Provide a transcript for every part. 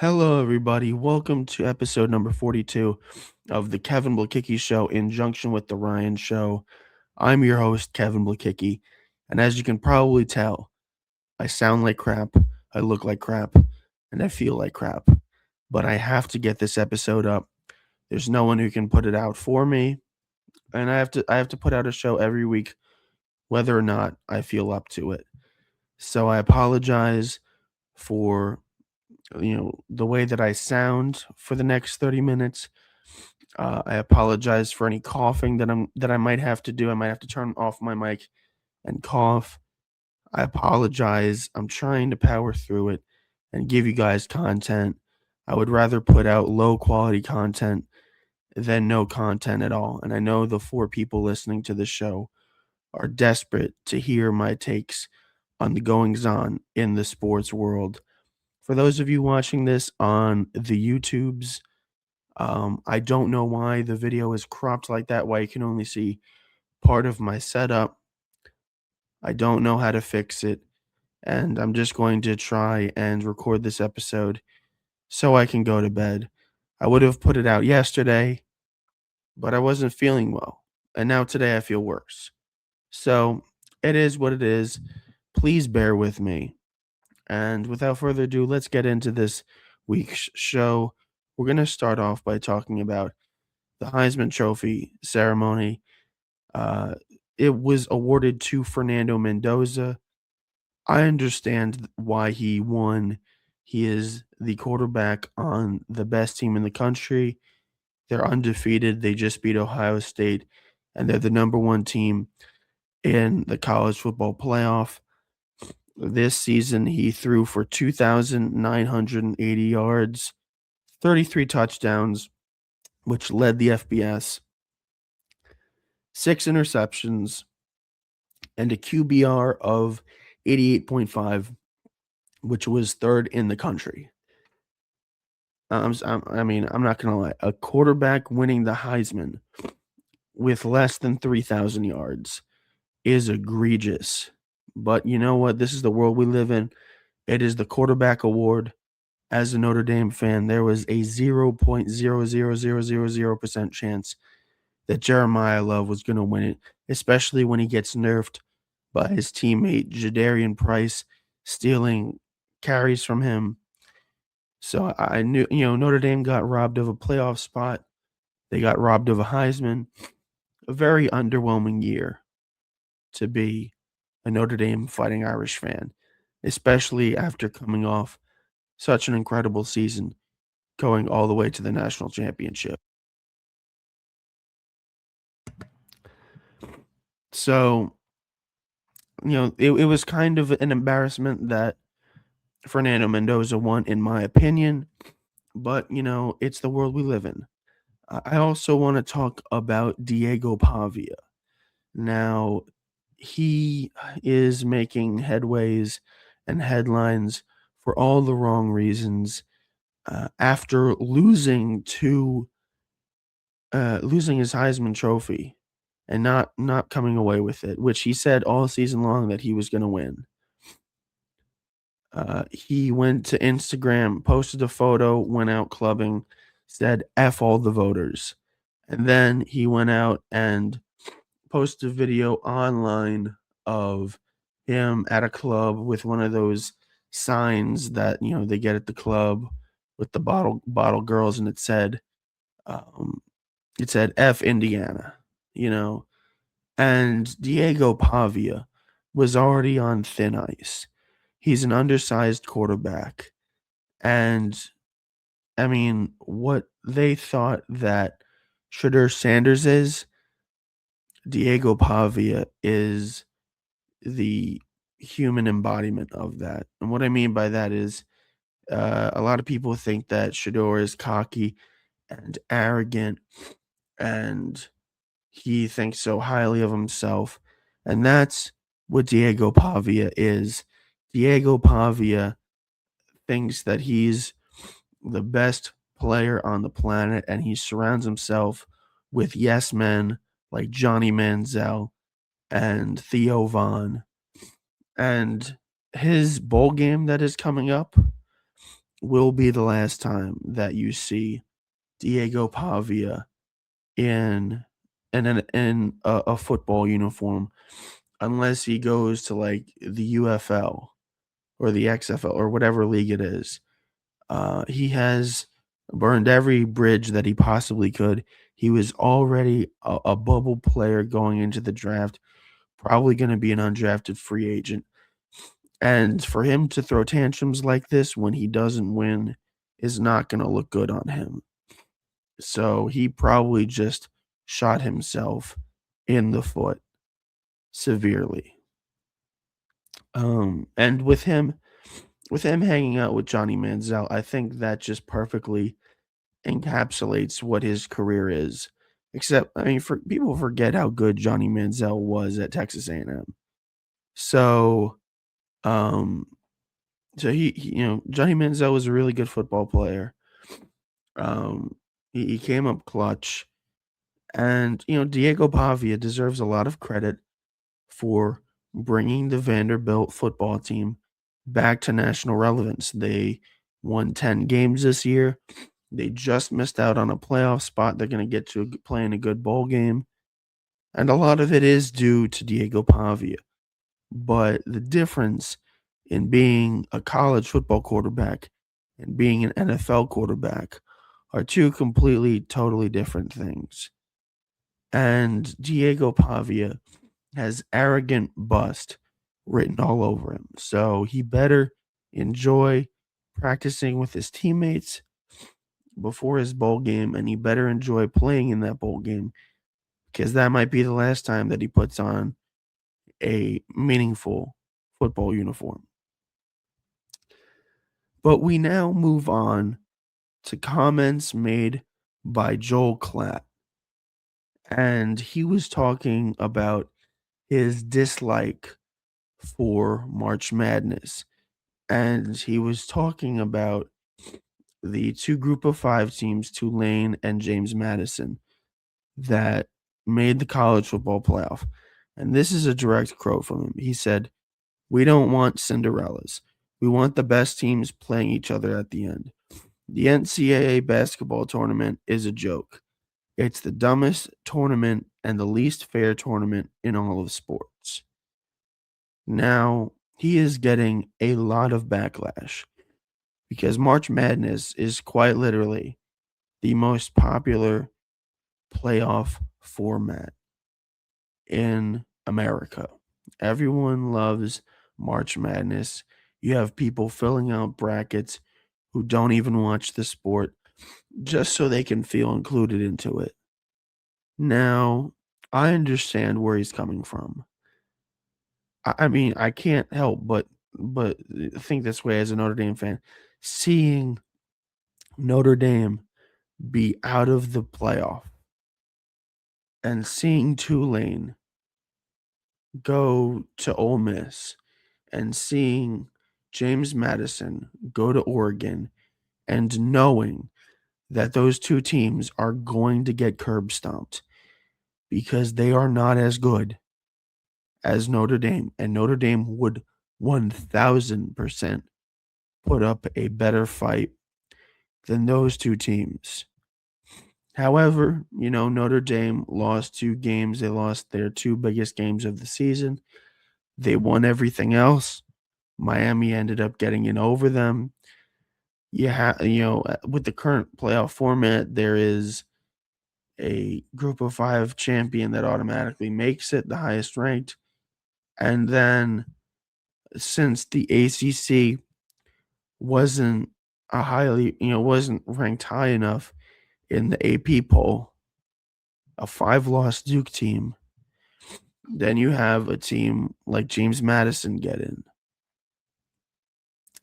Hello, everybody. Welcome to episode number 42 of the Kevin Blekicki Show in junction with the Ryan Show. I'm your host, Kevin Blekicki, and as you can probably tell, I sound like crap, I look like crap, and I feel like crap. But I have to get this episode up. There's no one who can put it out for me, and I have to put out a show every week, whether or not I feel up to it. So I apologize for the way that I sound for the next 30 minutes. I apologize for any coughing that I might have to do. I might have to turn off my mic and cough. I apologize. I'm trying to power through it and give you guys content. I would rather put out low quality content than no content at all. And I know the four people listening to the show are desperate to hear my takes on the goings on in the sports world. For those of you watching this on the YouTubes, I don't know why the video is cropped like that, why you can only see part of my setup. I don't know how to fix it, and I'm just going to try and record this episode so I can go to bed. I would have put it out yesterday, but I wasn't feeling well, and now today I feel worse. So it is what it is. Please bear with me. And without further ado, let's get into this week's show. We're going to start off by talking about the Heisman Trophy ceremony. Uh, it was awarded to Fernando Mendoza. I understand why he won. He is the quarterback on the best team in the country. They're undefeated. They just beat Ohio State, and they're the number one team in the college football playoff. This season, he threw for 2,980 yards, 33 touchdowns, which led the FBS, 6 interceptions, and a QBR of 88.5, which was third in the country. I'm not going to lie. A quarterback winning the Heisman with less than 3,000 yards is egregious. But you know what? This is the world we live in. It is the quarterback award. As a Notre Dame fan, there was a 0.00000% chance that Jeremiah Love was going to win it, especially when he gets nerfed by his teammate Jadarian Price stealing carries from him. So I knew, Notre Dame got robbed of a playoff spot. They got robbed of a Heisman. A very underwhelming year to be a Notre Dame Fighting Irish fan, especially after coming off such an incredible season, going all the way to the national championship. So, it was kind of an embarrassment that Fernando Mendoza won, in my opinion, but, it's the world we live in. I also want to talk about Diego Pavia. Now, he is making headways and headlines for all the wrong reasons after losing his Heisman Trophy and not coming away with it, which he said all season long that he was going to win. He went to Instagram, posted a photo, went out clubbing, said "F all the voters," and then he went out and posted a video online of him at a club with one of those signs that they get at the club with the bottle girls, and um, it said "F Indiana," you know, and Diego Pavia was already on thin ice. He's an undersized quarterback. And I mean, what they thought that Shedeur Sanders is, Diego Pavia is the human embodiment of that. And what I mean by that is a lot of people think that Shedeur is cocky and arrogant and he thinks so highly of himself. And that's what Diego Pavia is. Diego Pavia thinks that he's the best player on the planet, and he surrounds himself with yes men like Johnny Manziel and Theo Vaughn. And his bowl game that is coming up, will be the last time that you see Diego Pavia in in a football uniform, unless he goes to like the UFL or the XFL or whatever league it is. He has burned every bridge that he possibly could. He was already a bubble player going into the draft, probably going to be an undrafted free agent. And for him to throw tantrums like this when he doesn't win is not going to look good on him. So he probably just shot himself in the foot severely. And with him hanging out with Johnny Manziel, I think that just perfectly encapsulates what his career is. Except, I mean, for people forget how good Johnny Manziel was at Texas A&M. So, um, so Johnny Manziel was a really good football player. Um, he came up clutch, and Diego Pavia deserves a lot of credit for bringing the Vanderbilt football team back to national relevance. They won 10 games this year. They just missed out on a playoff spot. They're going to get to play in a good bowl game. And a lot of it is due to Diego Pavia. But the difference in being a college football quarterback and being an NFL quarterback are two completely, totally different things. And Diego Pavia has arrogant bust written all over him. So he better enjoy practicing with his teammates before his bowl game, and he better enjoy playing in that bowl game because that might be the last time that he puts on a meaningful football uniform. But we now move on to comments made by Joel Klatt. And he was talking about his dislike for March Madness. And he was talking about the two group of five teams, Tulane and James Madison, that made the college football playoff. And this is a direct quote from him. He said, "We don't want Cinderellas. We want the best teams playing each other at the end. The NCAA basketball tournament is a joke. It's the dumbest tournament and the least fair tournament in all of sports." Now, he is getting a lot of backlash because March Madness is quite literally the most popular playoff format in America. Everyone loves March Madness. You have people filling out brackets who don't even watch the sport just so they can feel included into it. Now, I understand where he's coming from. I mean, I can't help but think this way as a Notre Dame fan. Seeing Notre Dame be out of the playoff and seeing Tulane go to Ole Miss and seeing James Madison go to Oregon and knowing that those two teams are going to get curb stomped because they are not as good as Notre Dame, and Notre Dame would 1000% put up a better fight than those two teams. However, Notre Dame lost 2 games. They lost their 2 biggest games of the season. They won everything else. Miami ended up getting in over them. With the current playoff format, there is a group of 5 champion that automatically makes it the highest ranked. And then since the ACC wasn't wasn't ranked high enough in the AP poll, a 5-loss Duke team, then you have a team like James Madison get in.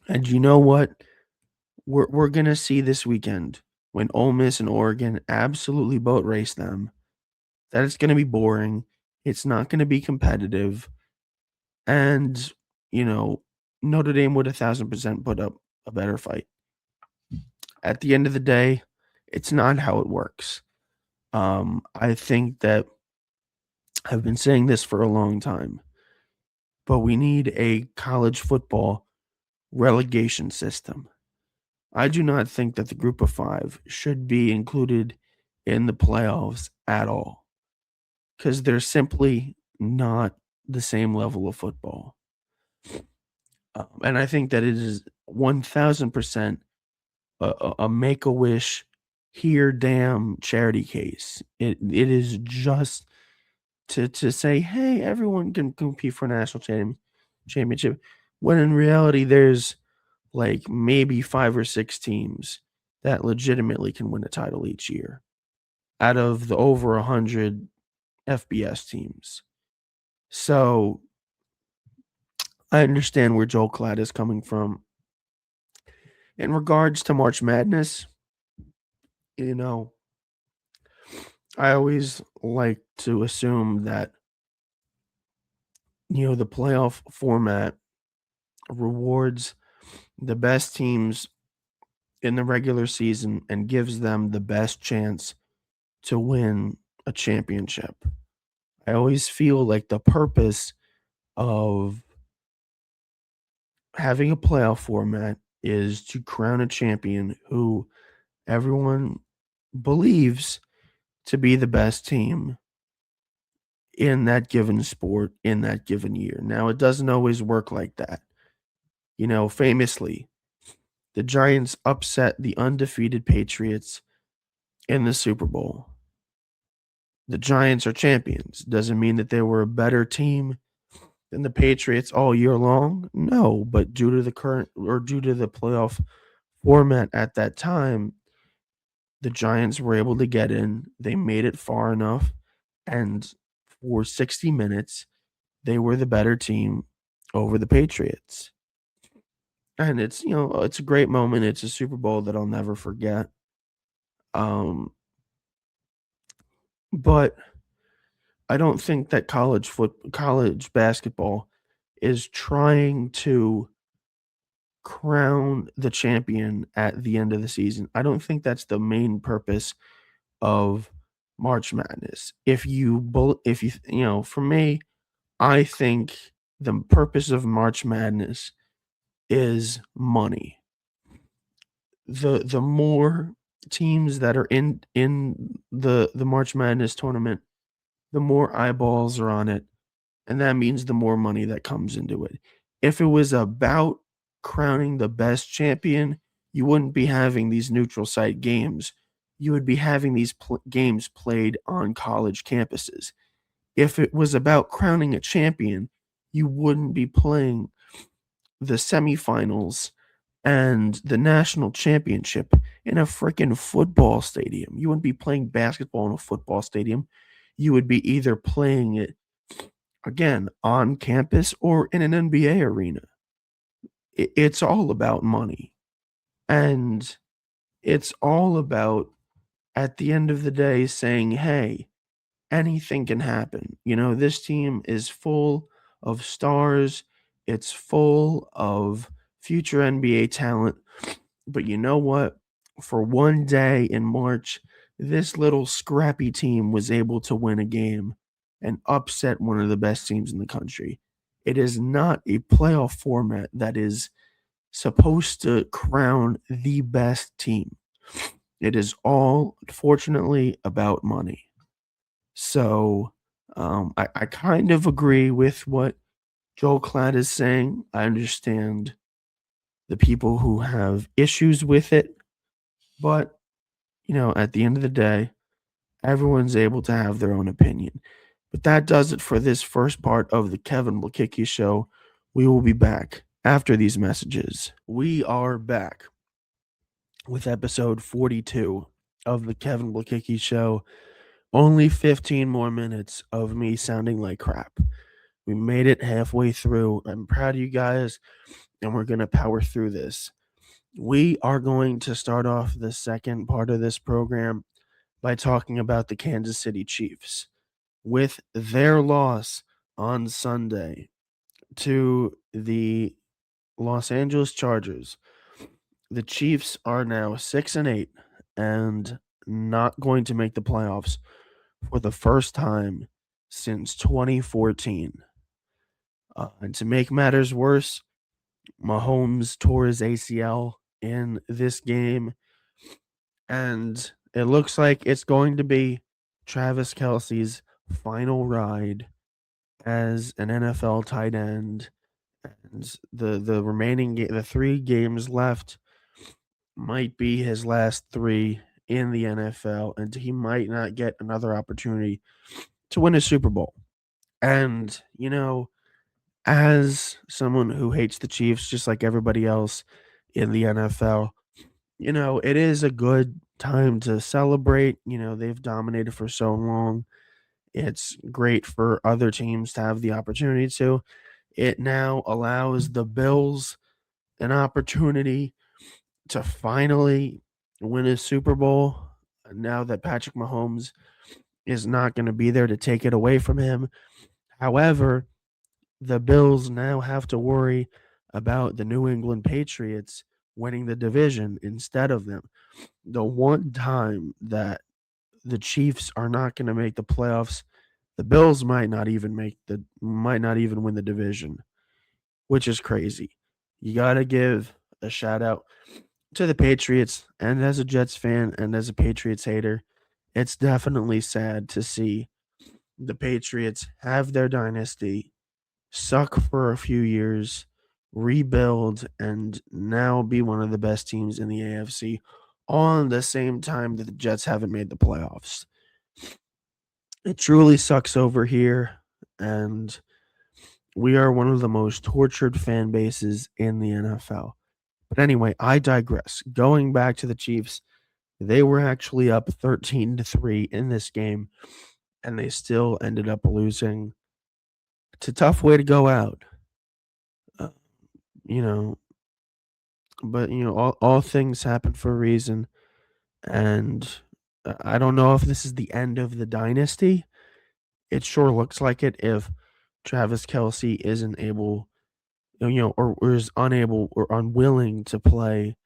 And you know what? We're gonna see this weekend when Ole Miss and Oregon absolutely boat race them, that it's gonna be boring. It's not gonna be competitive. And, you know, Notre Dame would 1000% put up a better fight. At the end of the day, it's not how it works. I think that I've been saying this for a long time, but we need a college football relegation system I do not think that the group of 5 should be included in the playoffs at all because they're simply not the same level of football. And I think that it is 1000% a Make-A-Wish here damn charity case. It is just to say, "Hey, everyone can compete for a national championship," when in reality, there's, like, maybe 5 or 6 teams that legitimately can win a title each year out of the over 100 FBS teams. So, I understand where Joel Klatt is coming from. In regards to March Madness, you know, I always like to assume that, the playoff format rewards the best teams in the regular season and gives them the best chance to win a championship. I always feel like the purpose of having a playoff format is to crown a champion who everyone believes to be the best team in that given sport in that given year. Now, it doesn't always work like that. Famously, the Giants upset the undefeated Patriots in the Super Bowl. The Giants are champions. Doesn't mean that they were a better team than the Patriots all year long. No, but due to the playoff format at that time, the Giants were able to get in. They made it far enough, and for 60 minutes, they were the better team over the Patriots. And it's a great moment. It's a Super Bowl that I'll never forget. Um, but I don't think that college basketball is trying to crown the champion at the end of the season. I don't think that's the main purpose of March Madness. For me, I think the purpose of March Madness is money. The more teams that are in the March Madness tournament, the more eyeballs are on it, and that means the more money that comes into it. If it was about crowning the best champion, you wouldn't be having these neutral site games. You would be having these games played on college campuses. If it was about crowning a champion, you wouldn't be playing the semifinals and the national championship in a freaking football stadium. You wouldn't be playing basketball in a football stadium. You would be either playing it again on campus or in an NBA arena. It's all about money. And it's all about, at the end of the day, saying, hey, anything can happen. This team is full of stars, it's full of future NBA talent. But you know what? For one day in March, this little scrappy team was able to win a game and upset one of the best teams in the country. It is not a playoff format that is supposed to crown the best team. It is all, fortunately, about money. So I kind of agree with what Joel Klatt is saying. I understand the people who have issues with it, but at the end of the day, everyone's able to have their own opinion. But that does it for this first part of the Kevin Blekicki Show. We will be back after these messages. We are back with episode 42 of the Kevin Blekicki Show. Only 15 more minutes of me sounding like crap. We made it halfway through. I'm proud of you guys, and we're going to power through this. We are going to start off the second part of this program by talking about the Kansas City Chiefs. With their loss on Sunday to the Los Angeles Chargers, the Chiefs are now 6-8 and not going to make the playoffs for the first time since 2014. And to make matters worse, Mahomes tore his ACL in this game, and it looks like it's going to be Travis Kelce's final ride as an NFL tight end. And the remaining the 3 games left might be his last 3 in the NFL, and he might not get another opportunity to win a Super Bowl. And, as someone who hates the Chiefs just like everybody else in the NFL, it is a good time to celebrate. They've dominated for so long. It's great for other teams to have the opportunity to. It now allows the Bills an opportunity to finally win a Super Bowl now that Patrick Mahomes is not going to be there to take it away from him. However, the Bills now have to worry about the New England Patriots winning the division instead of them. The one time that the Chiefs are not going to make the playoffs, the Bills might not even win the division, which is crazy. You got to give a shout out to the Patriots, and as a Jets fan and as a Patriots hater, it's definitely sad to see the Patriots have their dynasty, suck for a few years, rebuild, and now be one of the best teams in the AFC on the same time that the Jets haven't made the playoffs. It truly sucks over here, and we are one of the most tortured fan bases in the NFL. But anyway, I digress. Going back to the Chiefs, they were actually up 13-3 in this game, and they still ended up losing. It's a tough way to go out. Uh, you know, but all things happen for a reason, and I don't know if this is the end of the dynasty. It sure looks like it if Travis Kelsey isn't able, or is unable or unwilling to play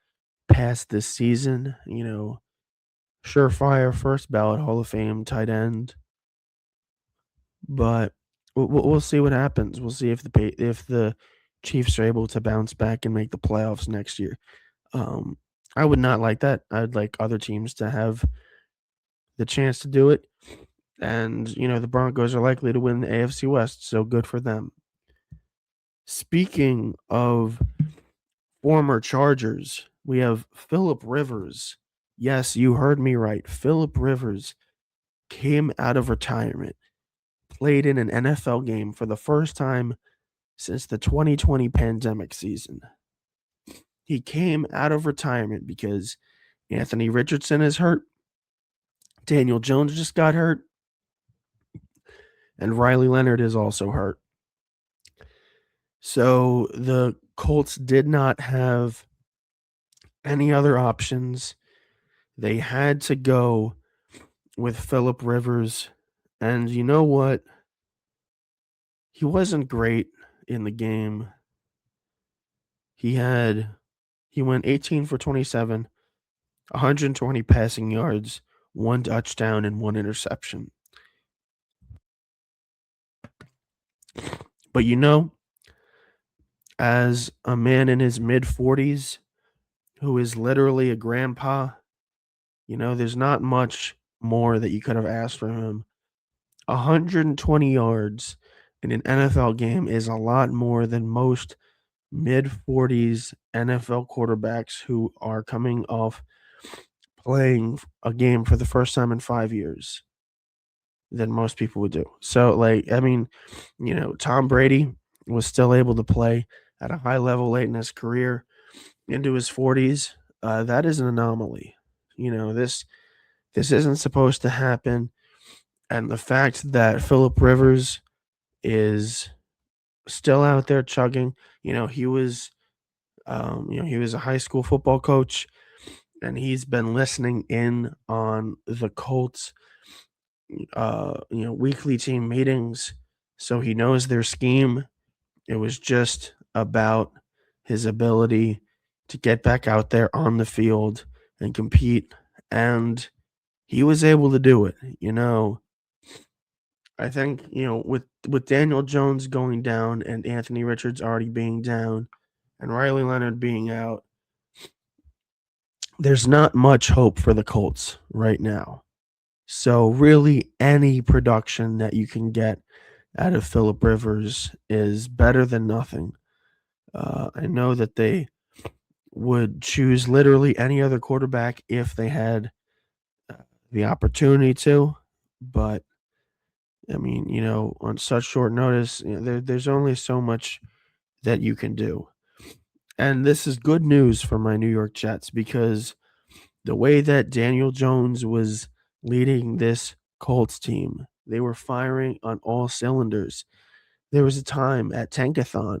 past this season. Surefire first ballot Hall of Fame tight end, but we'll see what happens. We'll see if the Chiefs are able to bounce back and make the playoffs next year. Um, I would not like that. I'd like other teams to have the chance to do it, and the Broncos are likely to win the AFC West, so good for them. Speaking of former Chargers, we have Philip Rivers. Yes, you heard me right. Philip Rivers came out of retirement, played in an NFL game for the first time since the 2020 pandemic season. He came out of retirement because Anthony Richardson is hurt, Daniel Jones just got hurt, and Riley Leonard is also hurt. So the Colts did not have any other options. They had to go with Philip Rivers. And you know what? He wasn't great in the game. He went 18 for 27, 120 passing yards, 1 touchdown, and 1 interception. But as a man in his mid-40s who is literally a grandpa, there's not much more that you could have asked from him. 120 yards in an NFL game is a lot more than most mid-40s NFL quarterbacks who are coming off playing a game for the first time in 5 years than most people would do. So, Tom Brady was still able to play at a high level late in his career into his 40s. That is an anomaly. This isn't supposed to happen. And the fact that Philip Rivers is still out there chugging, he was he was a high school football coach, and he's been listening in on the Colts weekly team meetings, so he knows their scheme. It was just about his ability to get back out there on the field and compete, and he was able to do it. I think, with Daniel Jones going down and Anthony Richards already being down and Riley Leonard being out, there's not much hope for the Colts right now. So really any production that you can get out of Philip Rivers is better than nothing. I know that they would choose literally any other quarterback if they had uh, the opportunity to, but I mean, on such short notice, there's only so much that you can do. And this is good news for my New York Jets because the way that Daniel Jones was leading this Colts team, they were firing on all cylinders. There was a time at Tankathon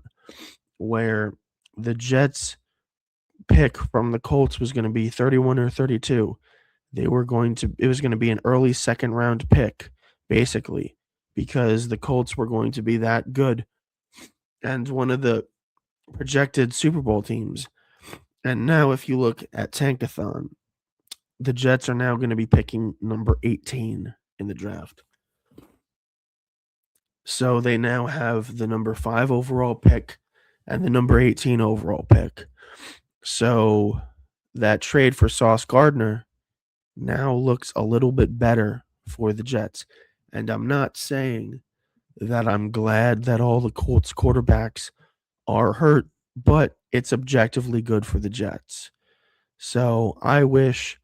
where the Jets pick from the Colts was going to be 31 or 32. It was going to be an early second round pick, basically, because the Colts were going to be that good and one of the projected Super Bowl teams. And now, if you look at Tankathon, the Jets are now going to be picking number 18 in the draft. So they now have the number 5 overall pick and the number 18 overall pick. So that trade for Sauce Gardner now looks a little bit better for the Jets. And I'm not saying that I'm glad that all the Colts quarterbacks are hurt, but it's objectively good for the Jets. So I wish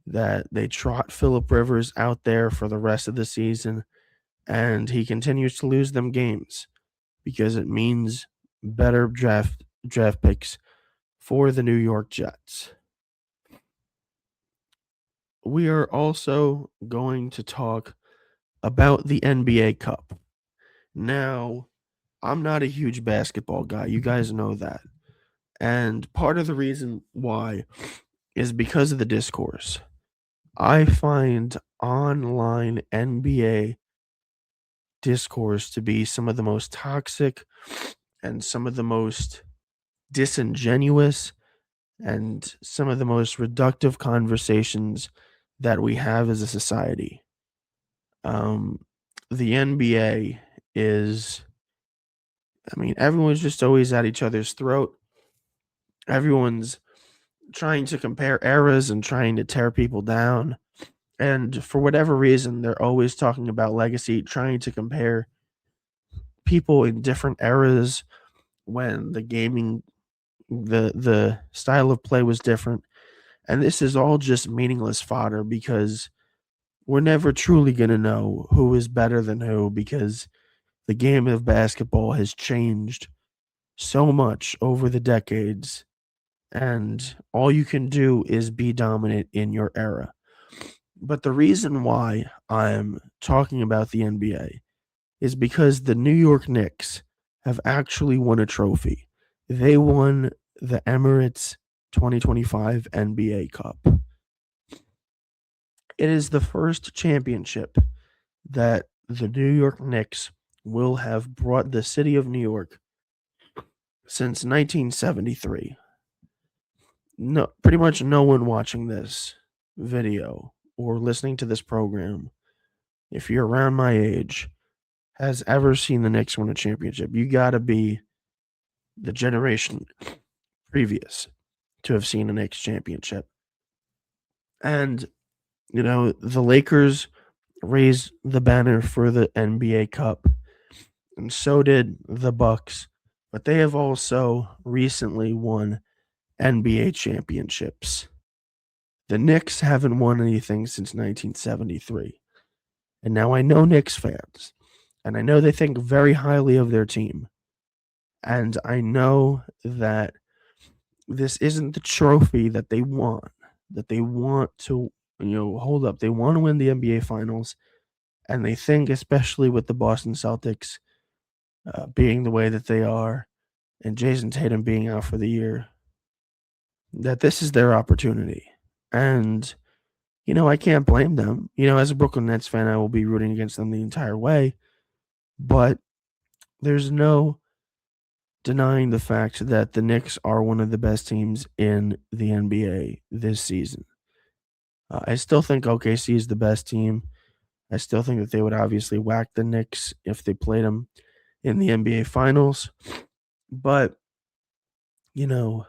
that they trot Philip Rivers out there for the rest of the season and he continues to lose them games because it means better draft picks for the New York Jets. We are also going to talk about the NBA Cup. Now, I'm not a huge basketball guy. You guys know that. And part of the reason why is because of the discourse. I find online NBA discourse to be some of the most toxic and some of the most disingenuous and some of the most reductive conversations that we have as a society. Um, the NBA is, I mean, everyone's just always at each other's throat. Everyone's trying to compare eras and trying to tear people down. And for whatever reason, they're always talking about legacy, trying to compare people in different eras when the style of play was different. And this is all just meaningless fodder because we're never truly going to know who is better than who because the game of basketball has changed so much over the decades and all you can do is be dominant in your era. But the reason why I'm talking about the NBA is because the New York Knicks have actually won a trophy. They won the Emirates 2025 NBA Cup. It is the first championship that the New York Knicks will have brought the city of New York since 1973. No, pretty much no one watching this video or listening to this program, if you're around my age, has ever seen the Knicks win a championship. You got to be the generation previous to have seen a Knicks championship. And, the Lakers raised the banner for the NBA Cup, and so did the Bucks. But they have also recently won NBA championships. The Knicks haven't won anything since 1973. And now I know Knicks fans, and I know they think very highly of their team. And I know that this isn't the trophy that they want, that they want to, hold up. They want to win the NBA Finals, and they think, especially with the Boston Celtics being the way that they are, and Jason Tatum being out for the year, that this is their opportunity. And, I can't blame them. As a Brooklyn Nets fan, I will be rooting against them the entire way. But there's no denying the fact that the Knicks are one of the best teams in the NBA this season. I still think OKC is the best team. I still think that they would obviously whack the Knicks if they played them in the NBA Finals. But, you know,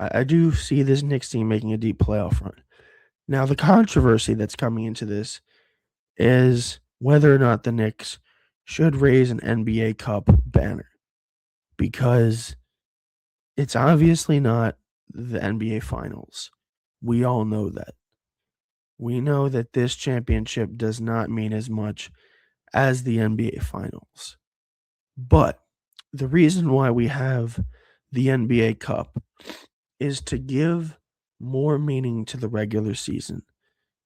I do see this Knicks team making a deep playoff run. Now, the controversy that's coming into this is whether or not the Knicks should raise an NBA Cup banner, because it's obviously not the NBA Finals. We all know that. We know that this championship does not mean as much as the NBA Finals. But the reason why we have the NBA Cup is to give more meaning to the regular season.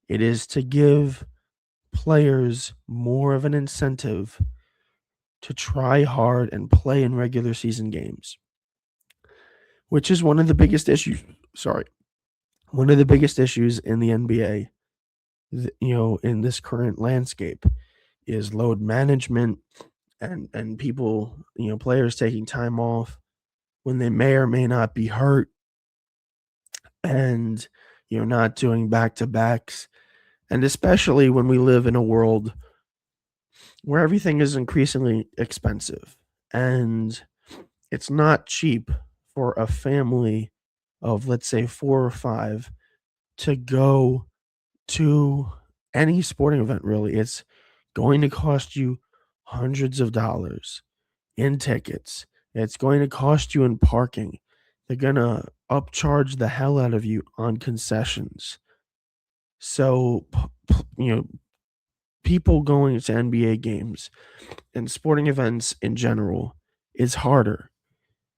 It is to give players more of an incentive to try hard and play in regular season games, which is one of the biggest issues. Sorry, one of the biggest issues in the NBA, in this current landscape, is load management and people, players taking time off when they may or may not be hurt, and not doing back to backs, and especially when we live in a world where everything is increasingly expensive and it's not cheap for a family of, let's say, 4 or 5 to go to any sporting event. Really, it's going to cost you hundreds of dollars in tickets. It's going to cost you in parking. They're going to upcharge the hell out of you on concessions. So, people going to NBA games and sporting events in general is harder.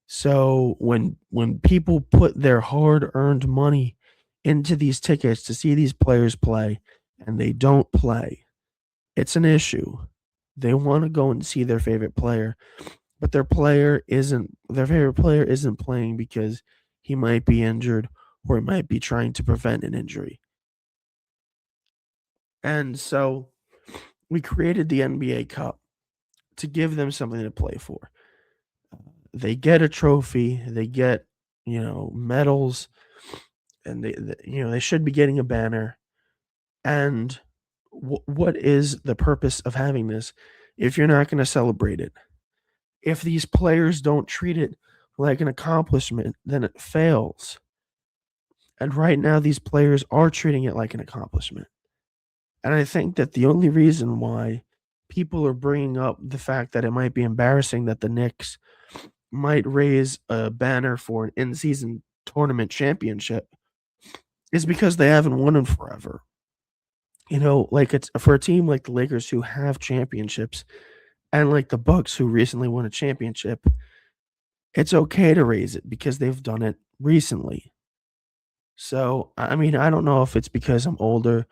So when people put their hard-earned money into these tickets to see these players play and they don't play, it's an issue. They want to go and see their favorite player, but their favorite player isn't playing because he might be injured or he might be trying to prevent an injury. And so we created the NBA Cup to give them something to play for. They get a trophy, they get, medals, and they should be getting a banner. And what is the purpose of having this if you're not going to celebrate it? If these players don't treat it like an accomplishment, then it fails. And right now, these players are treating it like an accomplishment. And I think that the only reason why people are bringing up the fact that it might be embarrassing that the Knicks might raise a banner for an in-season tournament championship is because they haven't won in forever. Like, it's for a team like the Lakers who have championships, and like the Bucks who recently won a championship, it's okay to raise it because they've done it recently. So, I mean, I don't know if it's because I'm older,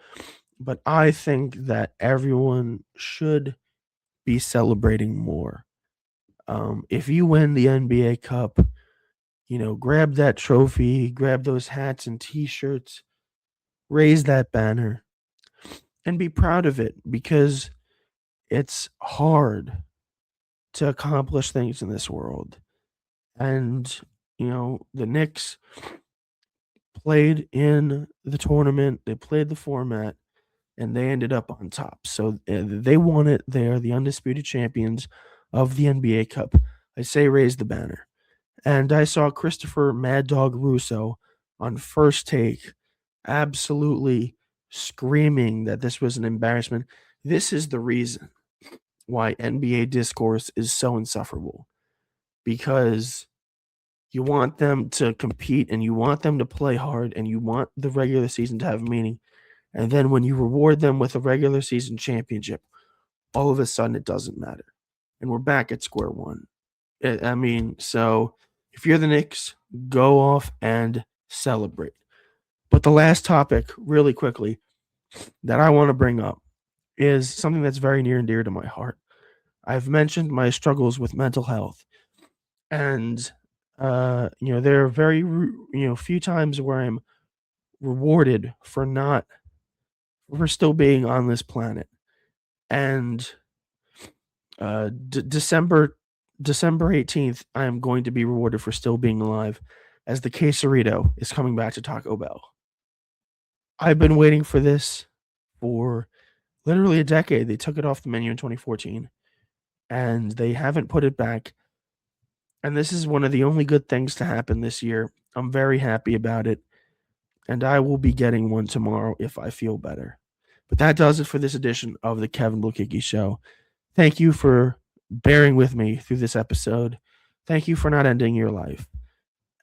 but I think that everyone should be celebrating more. If you win the NBA Cup, grab that trophy, grab those hats and T-shirts, raise that banner, and be proud of it, because it's hard to accomplish things in this world. And, the Knicks played in the tournament, they played the format, and they ended up on top. So they won it. They're the undisputed champions of the NBA Cup. I say raise the banner. And I saw Christopher Mad Dog Russo on First Take absolutely screaming that this was an embarrassment. This is the reason why NBA discourse is so insufferable, because you want them to compete and you want them to play hard and you want the regular season to have meaning. And then when you reward them with a regular season championship, all of a sudden it doesn't matter. And we're back at square one. So if you're the Knicks, go off and celebrate. But the last topic, really quickly, that I want to bring up is something that's very near and dear to my heart. I've mentioned my struggles with mental health. And, there are very, few times where I'm rewarded for still being on this planet. And December 18th, I am going to be rewarded for still being alive, as the quesarito is coming back to Taco Bell. I've been waiting for this for literally a decade. They took it off the menu in 2014, and they haven't put it back. And this is one of the only good things to happen this year. I'm very happy about it. And I will be getting one tomorrow if I feel better. But that does it for this edition of the Kevin Blekicki Show. Thank you for bearing with me through this episode. Thank you for not ending your life.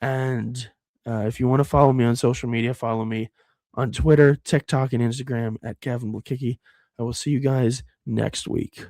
And if you want to follow me on social media, follow me on Twitter, TikTok, and Instagram at Kevin Blekicki. I will see you guys next week.